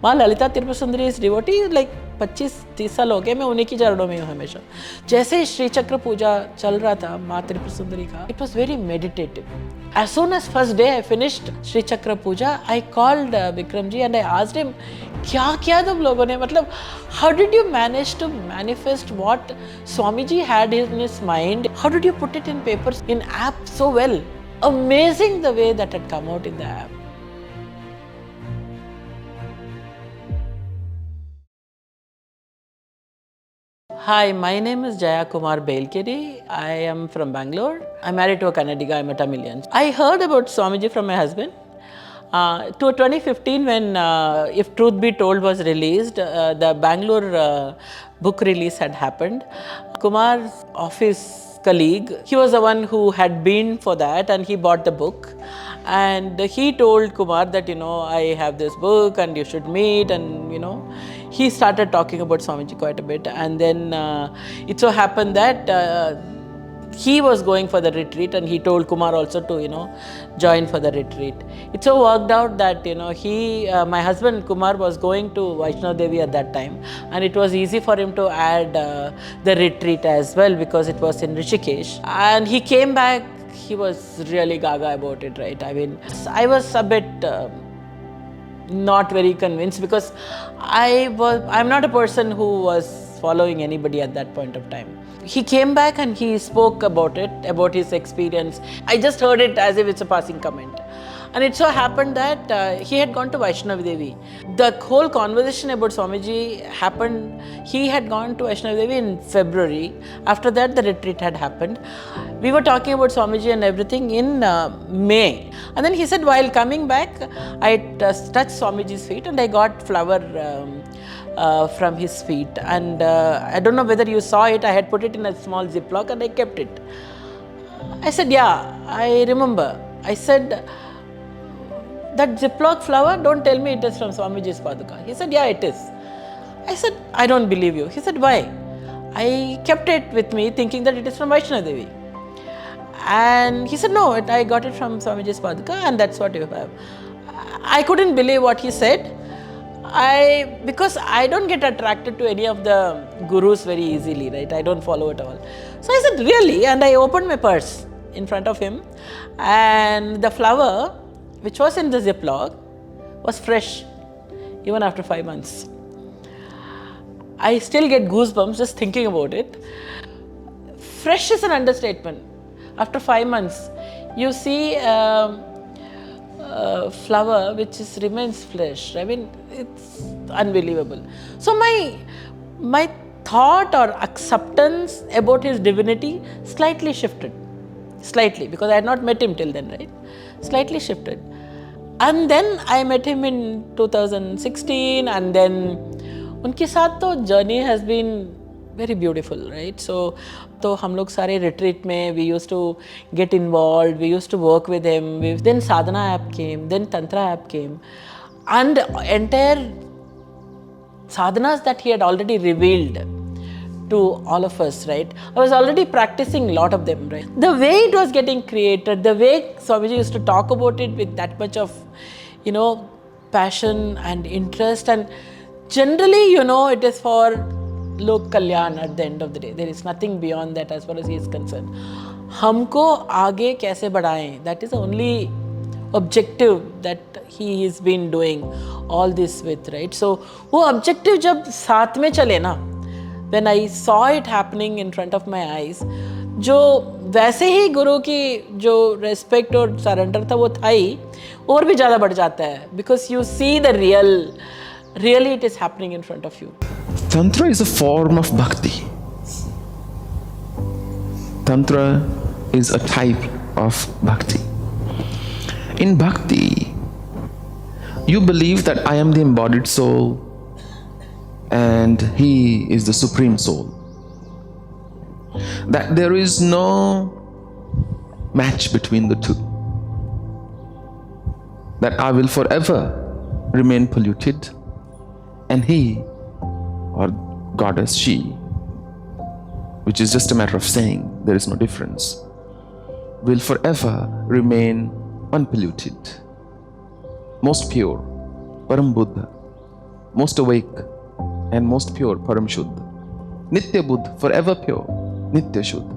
माँ ललिता त्रिपुर सुंदरी is devotee, like 25-30 साल हो गए मैं उन्हीं की चरणों में हूँ हमेशा। जैसे ही श्री चक्र पूजा चल रहा था माँ त्रिपुर सुंदरी का, it was very meditative. As soon as first day I finished Shri Chakra Puja, I called Vikram ji and I asked him, क्या किया तुम लोगों ने, मतलब how did you manage to manifest what Swamiji had in his mind? How did you put it in papers, in app so well? Amazing the way that had come out in the app. Hi, my name is Jaya Kumar Belkeri. I am from Bangalore. I'm married to a Kannadiga. I'm a Tamilian. I heard about Swamiji from my husband. To 2015, when If Truth Be Told was released, the Bangalore book release had happened. Kumar's office colleague, he was the one who had been for that, and he bought the book. And he told Kumar that, I have this book and you should meet, and, he started talking about Swamiji quite a bit. And then it so happened that he was going for the retreat, and he told Kumar also to, join for the retreat. It so worked out that, my husband Kumar was going to Vaishnav Devi at that time, and it was easy for him to add the retreat as well because it was in Rishikesh. And he came back, he was really gaga about it, right? I mean, I was a bit not very convinced because I'm not a person who was following anybody at that point of time. He came back and he spoke about it, about his experience. I just heard it as if it's a passing comment. And it so happened that he had gone to Vaishnav Devi. The whole conversation about Swamiji happened, he had gone to Vaishnav Devi in February. After that, the retreat had happened. We were talking about Swamiji and everything in May. And then he said, while coming back, I touched Swamiji's feet and I got flower from his feet. And I don't know whether you saw it, I had put it in a small Ziploc and I kept it. I said, yeah, I remember. I said, that Ziploc flower, don't tell me it is from Swamiji's Paduka. He said, yeah, it is. I said, I don't believe you. He said, why? I kept it with me thinking that it is from Vaishnav Devi. And he said, no, I got it from Swamiji's Paduka and that's what you have. I couldn't believe what he said. Because I don't get attracted to any of the gurus very easily, right? I don't follow at all. So I said, really? And I opened my purse in front of him, and the flower, which was in the Ziploc, was fresh, even after 5 months. I still get goosebumps just thinking about it. Fresh is an understatement. After 5 months, you see a flower which remains fresh. I mean, it's unbelievable. So my thought or acceptance about his divinity slightly shifted. Slightly, because I had not met him till then, right? Slightly shifted. And then I met him in 2016, and then उनके साथ तो journey has been very beautiful, right? So हम लोग सारे retreat में we used to get involved, we used to work with him. Then Sadhana app came, then Tantra app came, and entire sadhanas that he had already revealed to all of us, right? I was already practicing a lot of them, right? The way it was getting created, the way Swamiji used to talk about it with that much of, passion and interest, and generally, it is for Lok Kalyan at the end of the day. There is nothing beyond that as far as he is concerned. हमको आगे कैसे बढ़ाएं? That is the only objective that he has been doing all this with, right? So वो objective जब साथ में चले ना, when I saw it happening in front of my eyes, जो वैसे ही गुरु की जो respect और surrender था वो था ही, और भी ज़्यादा बढ़ जाता है, because you see the really it is happening in front of you. Tantra is a form of bhakti. Tantra is a type of bhakti. In bhakti, you believe that I am the embodied soul and he is the supreme soul. That there is no match between the two. That I will forever remain polluted and he, or goddess, she, which is just a matter of saying, there is no difference, will forever remain unpolluted, most pure, Param Buddha. most awake and most pure, Param Shuddh. Nitya Buddh, forever pure, Nitya Shuddh,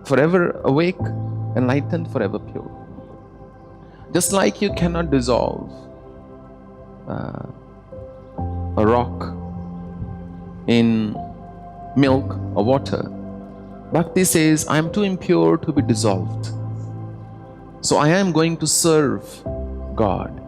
forever awake, enlightened, forever pure. Just like you cannot dissolve a rock in milk or water, Bhakti says, I am too impure to be dissolved. So I am going to serve God.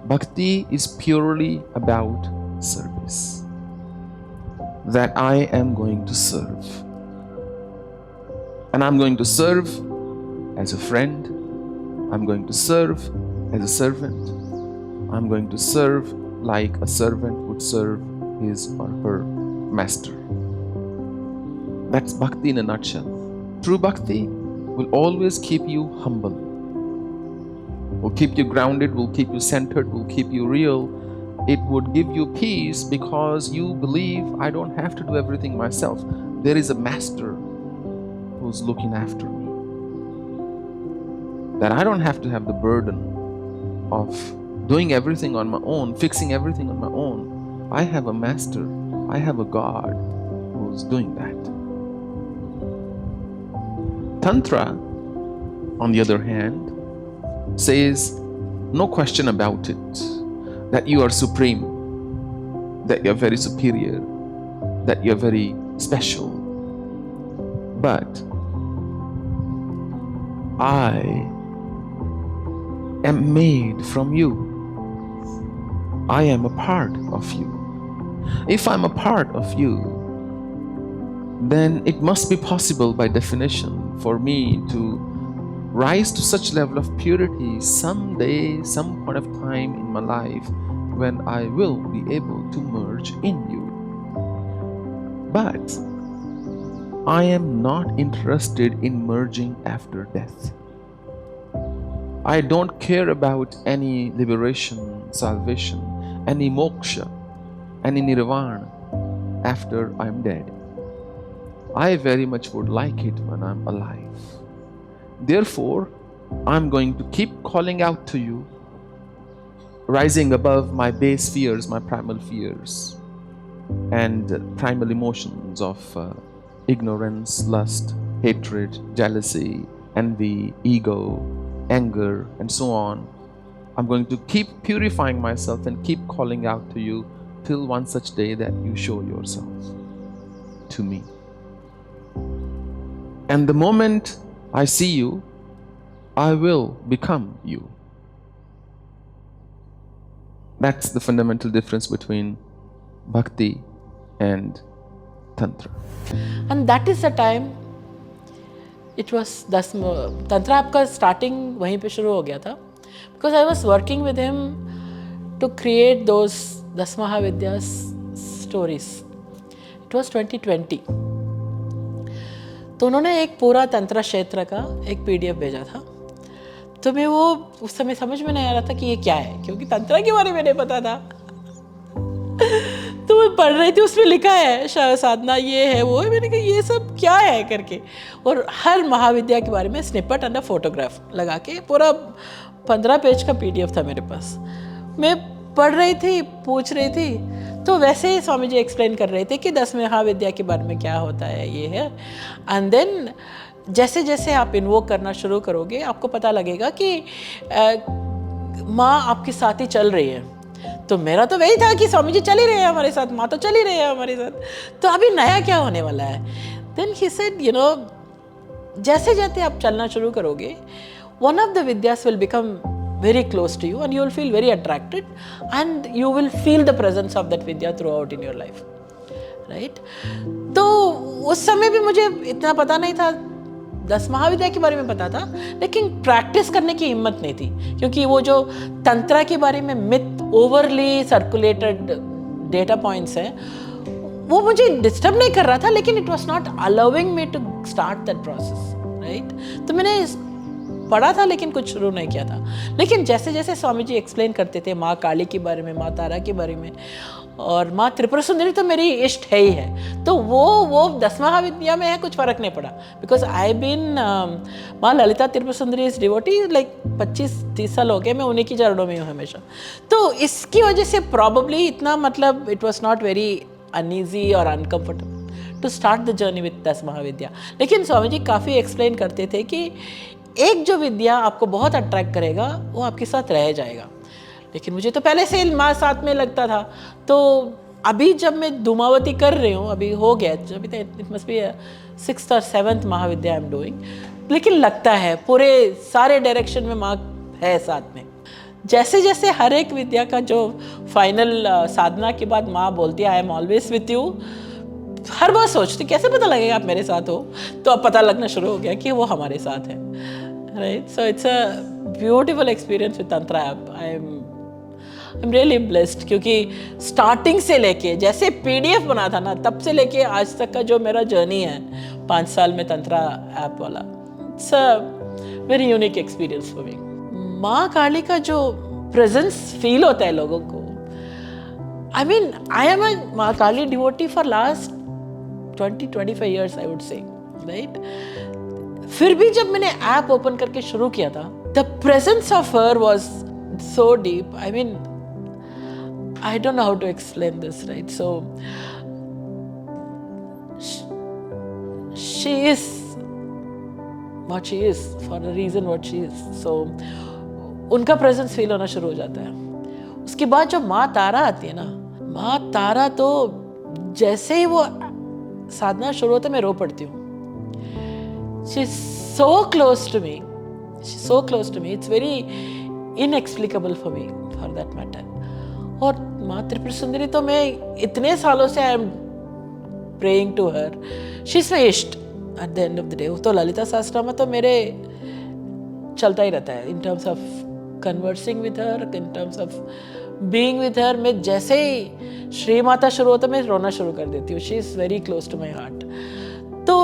Bhakti is purely about service. That I am going to serve. And I'm going to serve as a friend. I'm going to serve as a servant. I'm going to serve like a servant would serve his or her master. That's Bhakti in a nutshell. True Bhakti will always keep you humble, will keep you grounded, will keep you centered, will keep you real. It would give you peace because you believe I don't have to do everything myself. There is a master who's looking after me. That I don't have to have the burden of doing everything on my own, fixing everything on my own. I have a master, I have a God who's doing that. Tantra, on the other hand, says, no question about it, that you are supreme, that you're very superior, that you're very special. But I am made from you. I am a part of you. If I'm a part of you, then it must be possible by definition for me to rise to such level of purity someday, some point of time in my life when I will be able to merge in you. But I am not interested in merging after death. I don't care about any liberation, salvation, any moksha, any nirvana after I'm dead. I very much would like it when I'm alive. Therefore, I'm going to keep calling out to you, rising above my base fears, my primal fears, and primal emotions of ignorance, lust, hatred, jealousy, envy, ego, anger, and so on. I'm going to keep purifying myself and keep calling out to you till one such day that you show yourself to me. And the moment I see you, I will become you. That's the fundamental difference between Bhakti and Tantra. And that is the time it was Tantra आपका starting वहीं पे शुरू हो गया था. Because I was working with him to create those 10 Mahavidyas stories. It was 2020. तो उन्होंने एक पूरा तंत्र क्षेत्र का एक PDF भेजा था. तो मैं वो उस समय समझ में नहीं आ रहा था कि ये क्या है, क्योंकि तंत्र के बारे में नहीं पता था. तो मैं पढ़ रही थी, उसमें लिखा है साधना ये है वो है. मैंने कहा ये सब क्या है करके, और हर महाविद्या के बारे में स्निपेट एंड फोटोग्राफ लगा के पूरा 15 पेज का PDF था मेरे पास. मैं पढ़ रही थी, पूछ रही थी, तो वैसे ही स्वामी जी एक्सप्लेन कर रहे थे कि 10 महाविद्या के बारे में क्या होता है, ये है. एंड देन जैसे जैसे आप इन्वोक करना शुरू करोगे आपको पता लगेगा कि माँ आपके साथ ही चल रही है. तो मेरा तो वही था कि स्वामी जी चल ही रहे हैं हमारे साथ, माँ तो चल ही रहे हैं हमारे साथ, तो अभी नया क्या होने वाला है. Then he said you know, जैसे जैसे आप चलना शुरू करोगे, one of the vidyas will become very close to you and you will feel very attracted and you will feel the presence of that vidya throughout in your life, right? तो उस समय भी मुझे इतना पता नहीं था, 10 महाविद्या के बारे में पता था, लेकिन प्रैक्टिस करने की हिम्मत नहीं थी, क्योंकि वो जो तंत्रा के बारे में myth overly circulated data points हैं वो मुझे डिस्टर्ब नहीं कर रहा था, लेकिन it was not allowing me to start that process, right? तो मैंने पढ़ा था लेकिन कुछ शुरू नहीं किया था। लेकिन जैसे जैसे स्वामी जी एक्सप्लेन करते थे माँ काली के बारे में, माँ तारा के बारे में, और माँ त्रिपुरा सुंदरी तो मेरी इष्ट है ही है, तो वो 10 महाविद्या में है, कुछ फ़र्क नहीं पड़ा। बिकॉज आई बीन माँ Lalita Tripura Sundari is devotee, like 25-30 साल हो गए मैं उन्हीं की चरणों में हूँ हमेशा। तो इसकी वजह से प्रॉबली इतना मतलब it was not very uneasy और uncomfortable to start the journey with 10 Mahavidya. लेकिन स्वामी जी काफ़ी एक्सप्लेन करते थे कि एक जो विद्या आपको बहुत अट्रैक्ट करेगा वो आपके साथ रह जाएगा। लेकिन मुझे तो पहले से माँ साथ में लगता था, तो अभी जब मैं धूमावती कर रही हूँ, अभी हो गया, अभी तो इट मस्ट बी 6th और 7th Mahavidya I am doing, लेकिन लगता है पूरे सारे डायरेक्शन में माँ है साथ में। जैसे जैसे हर एक विद्या का जो फाइनल साधना के बाद माँ बोलती है I am always with you, हर बार सोचती कैसे पता लगेगा आप मेरे साथ हो, तो अब पता लगना शुरू हो गया कि वो हमारे साथ है, right. So it's a beautiful experience with tantra app. I am really blessed, क्योंकि स्टार्टिंग से लेके जैसे PDF बना था ना, तब से लेके आज तक का जो मेरा जर्नी है 5 साल में तंत्रा ऐप वाला, it's a very unique experience for me. माँ काली का जो प्रेजेंस फील होता है लोगों को, I mean I am a Maa Kali devotee for last 20-25 years I would say, right. फिर भी जब मैंने ऐप ओपन करके शुरू किया था, the presence of her was so deep, I mean I don't know how to explain this, right? So she is what she is for a reason what she is. So उनका presence feel होना शुरू हो जाता है। उसके बाद जो माँ तारा आती है ना, माँ तारा तो जैसे ही वो साधना शुरू होता है मैं रो पड़ती हूँ। She is so close to me. She's so close to me. It's very inexplicable for me, for that matter. और माँ त्रिपुरा सुंदरी तो मैं इतने सालों से I am praying to her, she is my इष्ट at the end of the day. तो ललिता सहस्त्रनाम तो मेरे चलता ही रहता है in terms of conversing with her, in terms of being with her. मैं जैसे ही श्री माता शुरू होता मैं रोना शुरू कर देती हूँ। She is very close to my heart. तो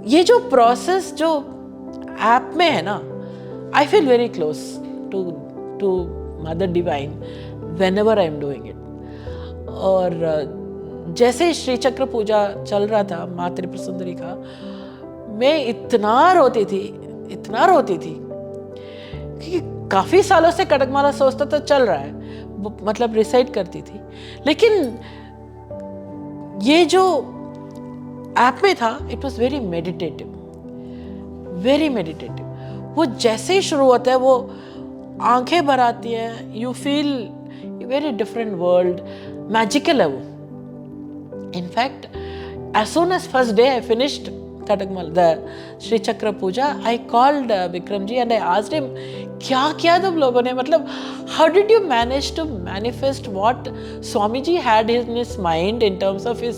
ये जो प्रोसेस जो ऐप में है ना, I feel very close to mother divine whenever I am doing it। और जैसे श्री चक्र पूजा चल रहा था माँ त्रिपुरा सुंदरी का, मैं इतना रोती थी क्योंकि काफ़ी सालों से कटकमाला सोचता तो चल रहा है, मतलब रिसाइट करती थी। लेकिन ये जो ऐप में था इट वॉज वेरी मेडिटेटिव। वो जैसे ही शुरू होता है वो आंखें भर आती हैं, you feel very different world, magical है वो। In fact as soon as first day I finished कटकमल the Shri chakra puja, I called Vikram ji and I asked him क्या किया तुम लोगों ने, मतलब how did you manage to manifest what Swami ji had in his mind in terms of his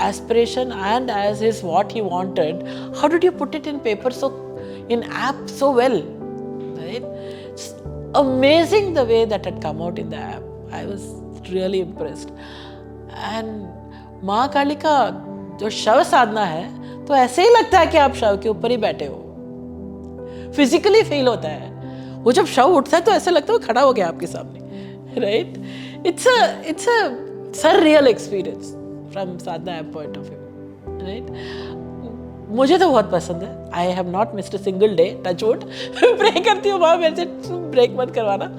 aspiration and as his what he wanted, how did you put it in paper so in app so well, right? It's amazing the way that had come out in the app. I was really impressed. And माँ काली का जो शव साधना है तो ऐसे ही लगता है कि आप शव के ऊपर ही बैठे हो, फिजिकली फील होता है। वो जब शव उठता है तो ऐसा लगता है वो खड़ा हो गया आपके सामने, right. It's a surreal experience from sadhana app point of view, right? मुझे तो बहुत पसंद है। I have not missed a single day, touch wood. Pray करती हूँ माँ मेरे से ब्रेक मत करवाना।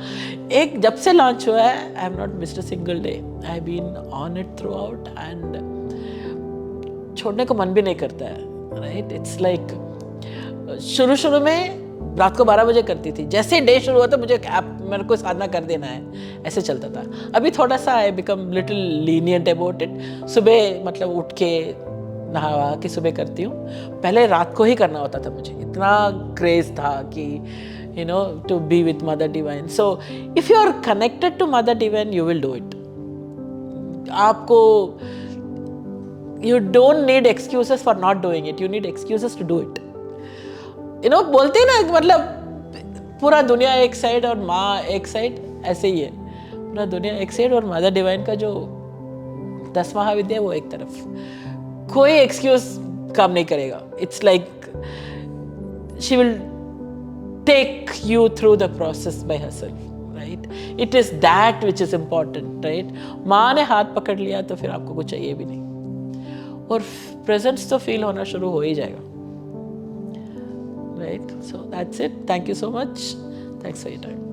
एक जब से लॉन्च हुआ है I have not missed a single day, I have been on it throughout and छोड़ने को मन भी नहीं करता है, राइट। इट्स लाइक शुरू में रात को 12 बजे करती थी, जैसे डे शुरू हुआ था मुझे ऐप मेरे को साधना कर देना है, ऐसे चलता था। अभी थोड़ा सा I become little lenient about it. सुबह मतलब उठ के नहा के सुबह करती हूँ, पहले रात को ही करना होता था मुझे, इतना क्रेज था कि you know to be with mother divine. So if you are connected to mother divine you will do it. आपको you don't need excuses for not doing it, you need excuses to do it. You know बोलते हैं ना, मतलब पूरा दुनिया एक side और माँ एक साइड, ऐसे ही है। पूरा दुनिया एक साइड और मदर डिवाइन का जो 10 महाविद्या है वो एक तरफ। कोई एक्सक्यूज काम नहीं करेगा। It's like she will take you through the process by herself, right? It is that which is important, right? माँ ने हाथ पकड़ लिया तो फिर आपको कुछ चाहिए भी नहीं, और presence तो feel होना शुरू हो ही जाएगा, right? So that's it. Thank you so much. Thanks for your time.